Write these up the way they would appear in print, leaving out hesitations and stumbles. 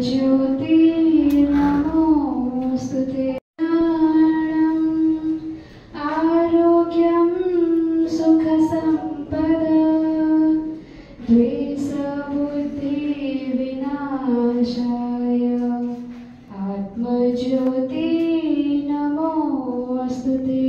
आत्मज्योति नमोस्तुते। आरोग्यं सुख संपदा द्वेषबुद्धि विनाशाय आत्मज्योति नमोस्तुते।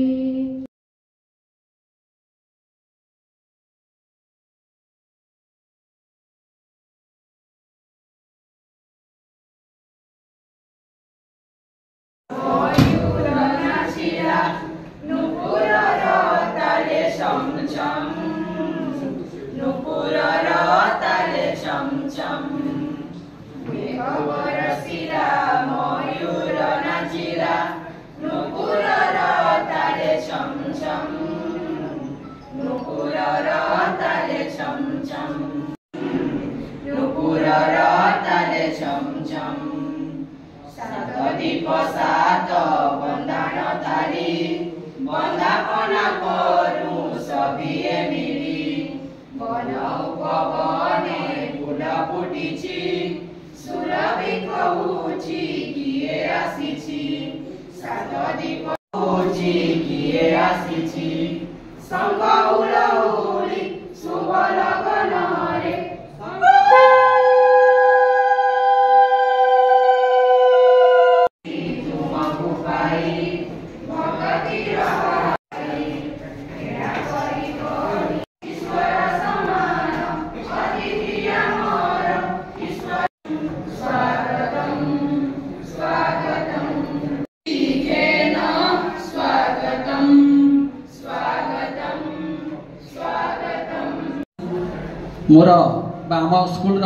मोर आम स्कूल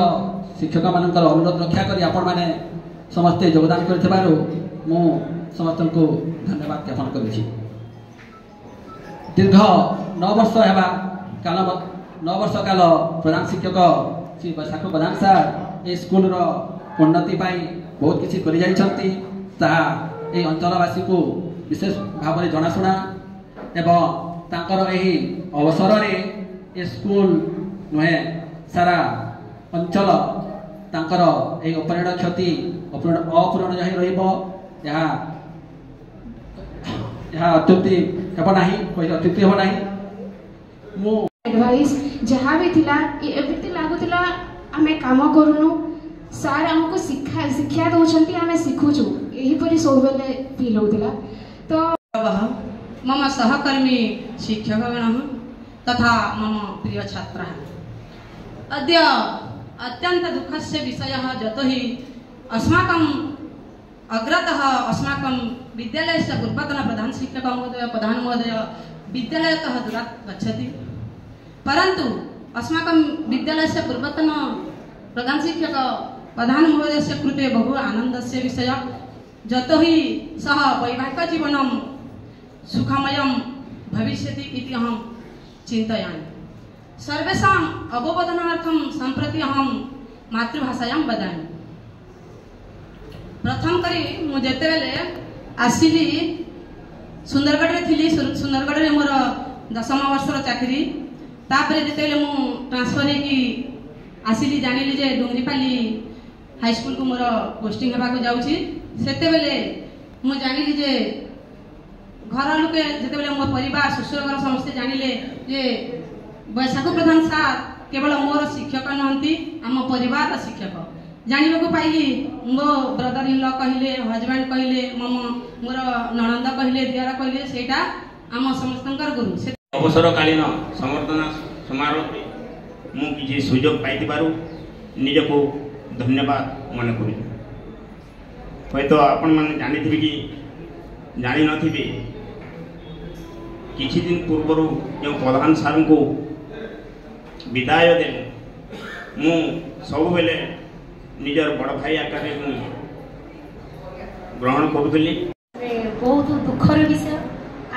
शिक्षक मान अनुरोध रक्षा करी आपण मैंने समस्ते योगदान कर समस्त को धन्यवाद ज्ञापन करुँची। दीर्घ 9 वर्ष है काल 9 वर्ष काल प्रधान शिक्षक श्री वैशाख प्रधान सार ये स्कूल उन्नति बहुत किसी कर अंचलवासी को विशेष भाव में जनाशुना एवं अवसर में ये स्कूल नुहे सारा अंचल तांकर ए अपरिण क्षति अपूरण जहाँ रत्युक्ति हेब ना कही अत्युक्ति हेब ना एडवाइस जहाँ भी थिला एमती लगुला आम कम करूनु सार आमको शिक्षा दौरान आम शिखुचु यहीपरि सब बेले फील होता। तो मम सहकर्मी शिक्षकगण तथा मम प्रिय छात्र अद्य अत्यंत दुःखस्य विषयः यतो हि अस्माकं अग्रतः अस्माकं विद्यालयस्य पूर्वतन प्रधान शिक्षक महोदय प्रधान महोदय विद्यालयतः दूरात् गच्छति, परन्तु अस्माकं विद्यालयस्य पूर्वतन प्रधान शिक्षक प्रधान महोदयस्य कृते बहु आनन्दस्य विषय यतो हि सः वैवाहिक जीवनं सुखमयं भविष्यति इति अहं चिन्तयामि। सर्वेषां अवबोधनार्थं सम्प्रति अहं मातृभाषायां वदामि। प्रथम करी मु जेतेबेले आसिली सुंदरगढ़ रे थिली सुंदरगढ़ रे मोर 10मा वर्षर चाकरी तापरे जेतेबेले मु ट्रांसफर हेकी आसिली जानिली जे डुंगरीपाली हाई स्कूल को मोर पोस्टिंग हेबा को जाउची सेतेबेले मु जानिली जे घर लोके जेतेबेले मो परिवार ससुर घर समस्त जानिले जे वैशाख प्रधान सार केवल मोर शिक्षक नहंती आम परिवार शिक्षक जानिबा को पाइली। मो ब्रदर इन लॉ कहले हजबैंड कहले मम मोर ननंद कहले दियारा कहले सेटा आम समस्तंकर गुरु। अवसरकालीन संवर्धना समारोह मु किछि सुयोग पाइतिबारु निजको धन्यवाद मन करू। हयतो आपण माने जानिथिबे कि जानि नथिबे किछि दिन पूर्व जो प्रधान सार को विदाय दे मु सब बेले निजर बड़ भाई आकार ग्रहण करुली। बहुत दुखर विषय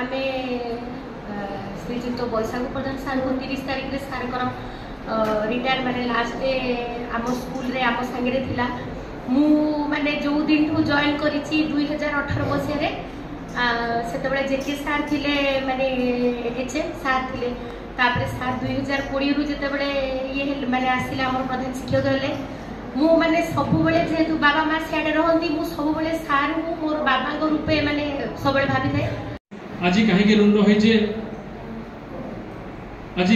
आम श्रीजुक्त वैशाख प्रधान सार को 30 तारीख में सार रिटायर माने लास्ट डे आम स्कूल रे आम संगे थिला। मु माने जो दिन ठू जॉइन करिछि 2018 मसीह से जेके सार थिले माने एचएम सार थिले तापरे सार 2020 रु जेतेबेले ये माने आसिला हमर प्रधान शिक्षक हेले मु माने सबुबले जेहेतु बाबा माँ सियाड़े रहंती मु सबुबले सार को मोर बाबा को रूपे माने सबुबले भाबी थाए। आज कहीं रुंड होइजे आज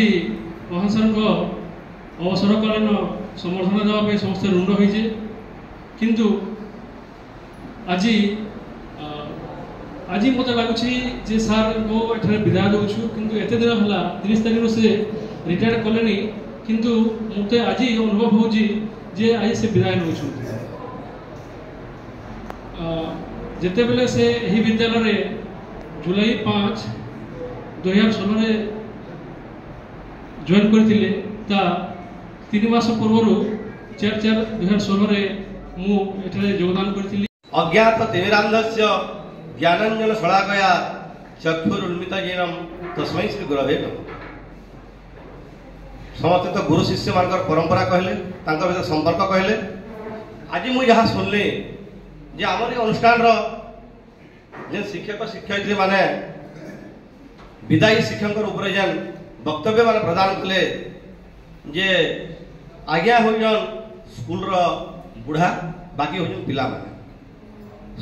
मोहन सर को अवसरकालीन समर्थन देवाई समस्त रुंड होइजे किंतु आज आज मत लगुच जे सार को एठारे विदाय दौचु किंतु एत दिन है 30 तारीख से रिटायर कले किंतु मत आज अनुभव हो जे आज से विदाय नौ जिते बेले से यही विद्यालय जुलाई 5 2016 जॉइन करते 3 मास पूर्व 4/4/2016 मुझे योगदान करी। अज्ञात तिमिरांधस्य ज्ञानंजन शलाकया चक्षुरुन्मित येनम तस्मै श्री गुरवे नमः। समस्त तो गुरु शिष्य मान परंपरा कहले भीतर संपर्क कहले आज मुझे जहाँ सुनली जे आमर अनुष्ठान जे शिक्षक शिक्षयित्री माने विदायी शिक्षक उपरे जेन वक्तव्य मान प्रदान कले जे आज्ञा हो स्कूल बुढ़ा बाकी हो पिला माने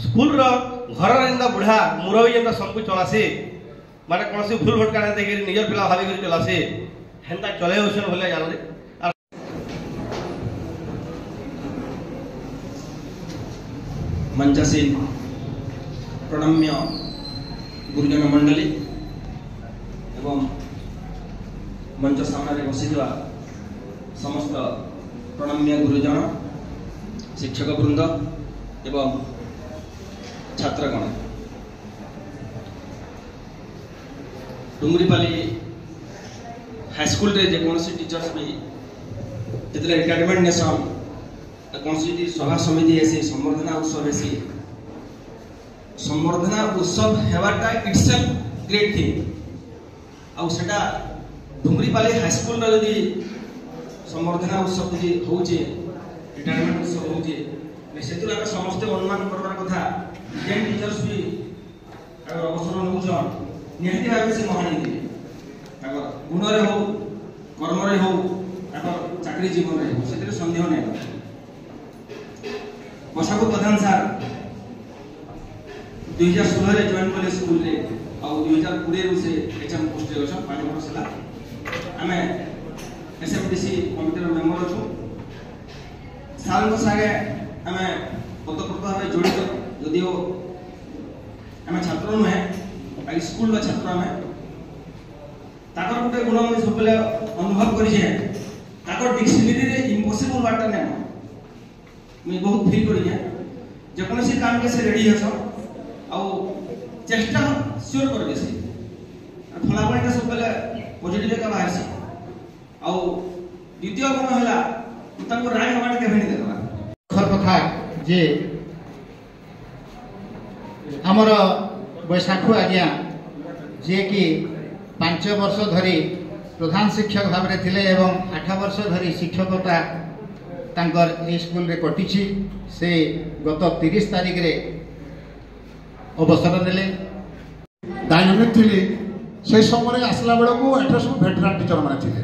स्कूल घर जेनता बुढ़ा मुरबी जेनता सबको चलासी माने कौन सी भूल भटका नहीं देखिए निजर पिला भावी कर चलासी हेन्ता चले होसन भले जानले। मंचासीन प्रणम्य गुरुजन मंडली एवं मंच सामने बसिथिबा समस्त प्रणम्य गुरुजन शिक्षक वृंद एवं छात्रगण डुंगरीपाली हाईस्कूल रे जेकोसी टीचर्स भी जितने रिटायरमेंट नेसन कौन सभा समिति ऐसी संवर्धना उत्सव ऐसी संवर्धना उत्सव हेबाटा इटसेल्फ ग्रेट थिंग आउ सेटा डुंगरीपाली हाईस्कूल रे यदि संवर्धना उत्सव यदि होचे रिटायरमेंट उत्सव होचे सेतु आके समस्त अनुमान करबार कथा जेन टीचर्स भी अवसर नउछन निहाती भाबे से महानी गुण रे हो कर्म रे हो चाकरी जीवन रे से संदेह नहीं। बसाको प्रधान सर 2016 रे जॉइन कले स्कूल रे आ 2020 से एचएम पोस्ट रे अछि 5 वर्ष हला हमें एसएमडीसी कमिटी रो मेंबर अछु साल को सागे हमें पदप्रत भाव जड़ित यदिओ आम छात्र नुहे स्कूल छात्र आम ताकर गोटे गुण मुझे सब अनुभव कर डिक्शनरी रे इम्पॉसिबल वार्ता नहीं मुझे बहुत फील कर जेकोसी काम के से रेडी अस चेष्टा श्योर कर देसी फलाफल सब पॉजिटिव का बाहर द्वितीय गुण है राय हमारे के देखा कथा जे आमर बैशाखु आज्ञा जे कि 5 वर्ष धरी प्रधान शिक्षक भाव में थिले एवं 8 वर्ष धरी शिक्षकता तांकर ए स्कूल रे कटिछि से गत 30 तारीख रे अवसर नेले डायनामिक थिले से समय आसला बेला को एटा सब वेटरन टीचर माने थिले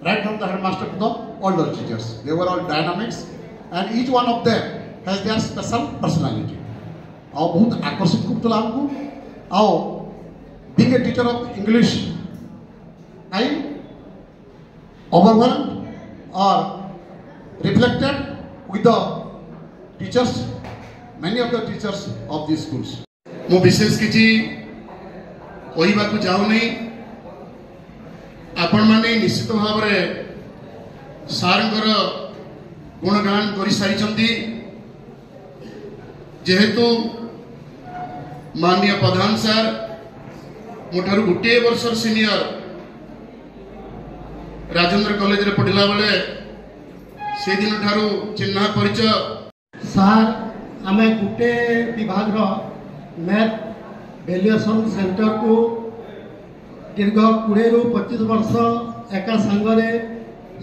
right from the headmaster to the older teachers they were all dynamics and each one of them has their special personality. और बहुत आकर्षित करता हमको और being a teacher of English I overwhelmed or reflected with the teachers, many of the teachers of these schools. मो विशेष किसी कहवा को जाऊ नहीं आपण माने निश्चित भाव में सारंकर गुणगान कर सारी जेहेतु माननीय प्रधान सर मोठार गोटे वर्ष सीनियर राजेंद्र कॉलेज रे पढ़ला बेले से दिन ठारू चिन्ह परिचय सार आमे गोटे विभाग रो मैथ वैल्यूएशन सेंटर को दीर्घ 20 रु 25 वर्ष एका संगरे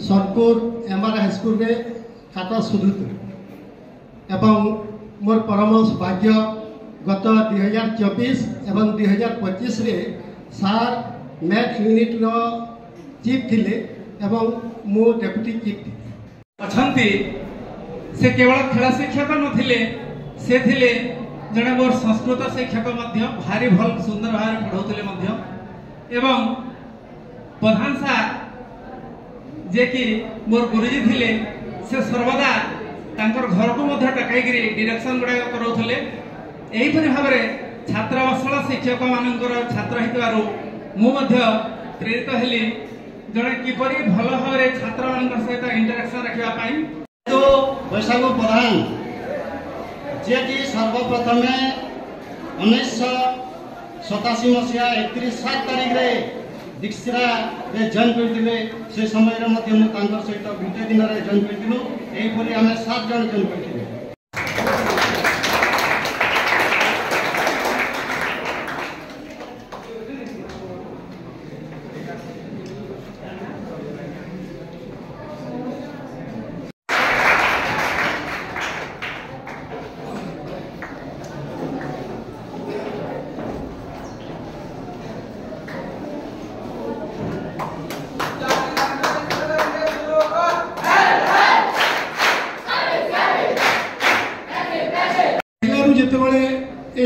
सरपुर एमआर हाईस्कूल रे खाता सुधुत एवं मोर परम सौभाग्य गत 2024 एवं 2025 रे सार मैथ यूनिट रो चीफ थिले एवं मो डेप्यूटी चीफ थिले अछंती से केवल खेल शिक्षक नथिले से थिले जड़े मोर संस्कृत शिक्षक भारी भल सुंदर भाव पढ़ाऊले एवं प्रधान सार जे कि मोर गुरुजी थिले से सर्वदा तांकर घर को डकाई डिरेक्शन गुड़ा कराउले। एहीपरि भाव में छात्रवत्सल शिक्षक मानकर छात्र हितबारु मु प्रेरित हेली जड़े किपरि भल भाव में छात्र मान सहित इंटरेक्शन रखा तो बैशाख प्रधान जे कि सर्वप्रथम 1987 मसीहा 31/7 तारीख रे दीक्षरा जॉइन करथिले से समय रे मध्य मु तांकर सहित गोटे दिन रे जॉइन करथिलु। एही परि हमें 7 जन जॉइन करथिले।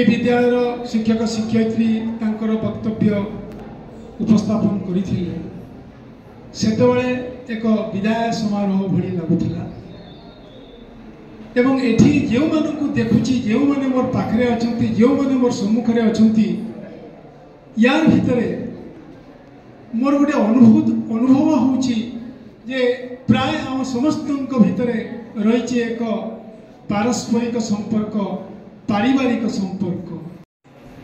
विद्यालय शिक्षक शिक्षयित्री तांकर वक्तव्य उपस्थापन करथिले सेतबेले एक विदाय समारोह भली लागुथिला एवं एठी जेउ मानकु देखुची जेउ माने मोर पाखरे अछंती जेउ माने मोर सम्मुखरे अछंती यार भितरे मोर गोटे अनुभव होउची जे प्राय हम समस्तक भितरे रहिची एक पारस्परिक संपर्क पारिवारिक संपर्क।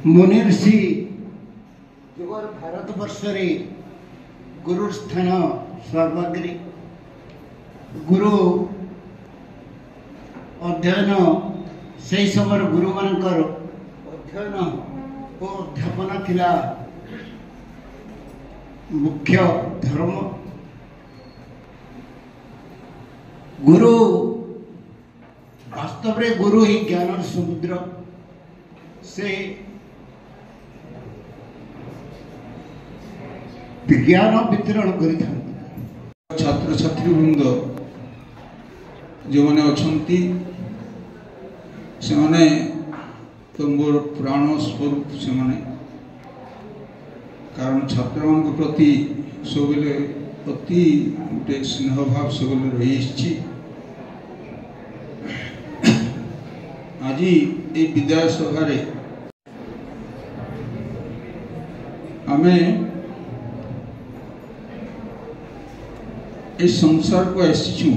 मुनिर सी जोर भारतवर्ष रे गुरु स्थान सर्वाग्री गुरु अध्ययन से समय गुरु मानकर अध्ययन और अध्यापन थिला मुख्य धर्म। गुरु वास्तव रे गुरु ही ज्ञान समुद्र से विज्ञान वितरण कर छात्र छात्री वृंद जो मैंने अच्छी से माने तो मोर प्राण स्वरूप से माने कारण छात्र मान प्रति सब अति गोटे स्नेह भाव सब रही। आज ये विद्यालय सभा आमे इस संसार को आसीचु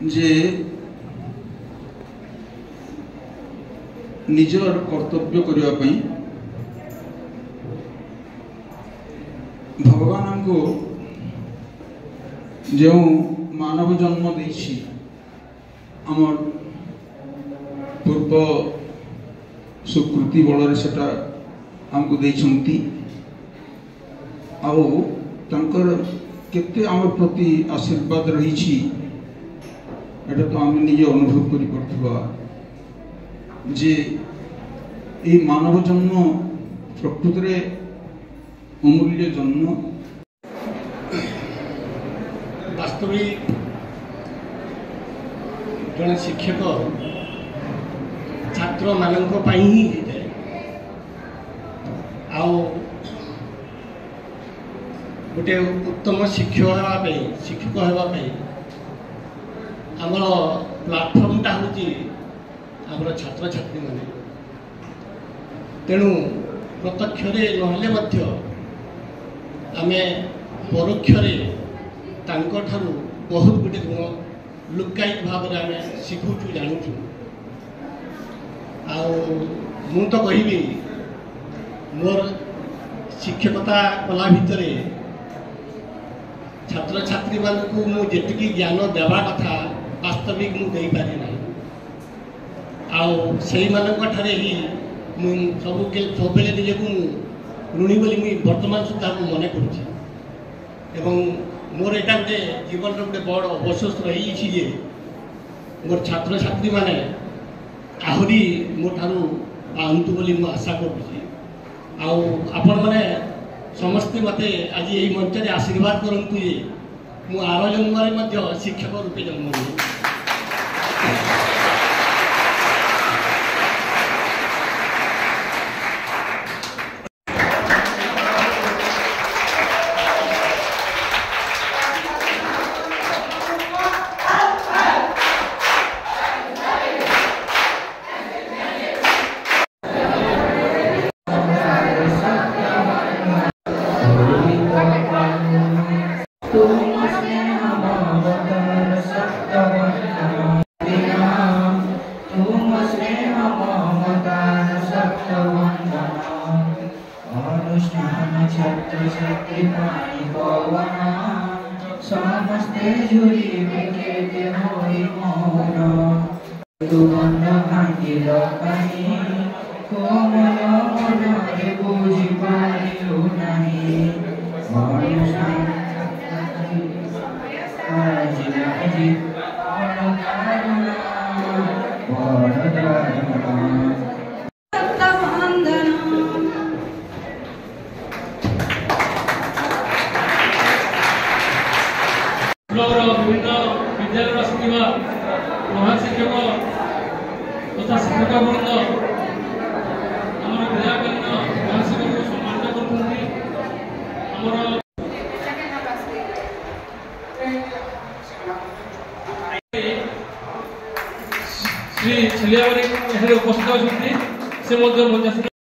जे निजर कर्तव्य करने पई भगवान को जो मानव जन्म देछि आमर पूर्व सुकृति बल सेटा आमको देछंती आउ तंकर केते आमर प्रति आशीर्वाद रही एटा तो आम निजे अनुभव करि पड़थबा जे ए मानव जन्म प्रकृति रे अमूल्य जन्म। वास्तविक जन शिक्षक छात्र मानक ही होता है गोटे उत्तम शिक्षक होगापी आमर प्लाटफर्मटा हूँ छात्र छात्री मैंने तेणु प्रत्यक्ष नहले आमे परोक्ष बहुत गुटे गुण लुकायित भाव में आम शिखुचु जानूँ। मु तो कहबी मोर शिक्षकता कला भितर छात्र छात्री मानू मुझे ज्ञान देवा कथा वास्तविक मुझे पारि ना आठारे ही सब निजे ऋणी बोली मुझे बर्तमान सुधा मन कर मोर यहाँ गोटे जीवन गोटे बड़ अवशोष रही जे मोर छात्र छात्री मैंने आहरी मो ठारू पातु बोली मु आशा करुँची आपण मैंने समस्ते मत आज यही मंच आशीर्वाद करूँ जे ମୁଁ ଆର ଜନ୍ମରେ ମଧ୍ୟ ଶିକ୍ଷକ ରୂପେ ଜନ୍ମ ନେଲି। समस्ते झुरी विकेते होई मौन तू मन भांगिल काहे कोमल मनरे बुझी पारिलु नाही मनुष्य आज नाही विभिन्न विद्यालय आसुवा प्रधान शिक्षक तथा शिक्षक वृंद आम विधायकालीन महाशिक्षक को सम्मानित करते श्री छलियाबारी उपस्थित अच्छे से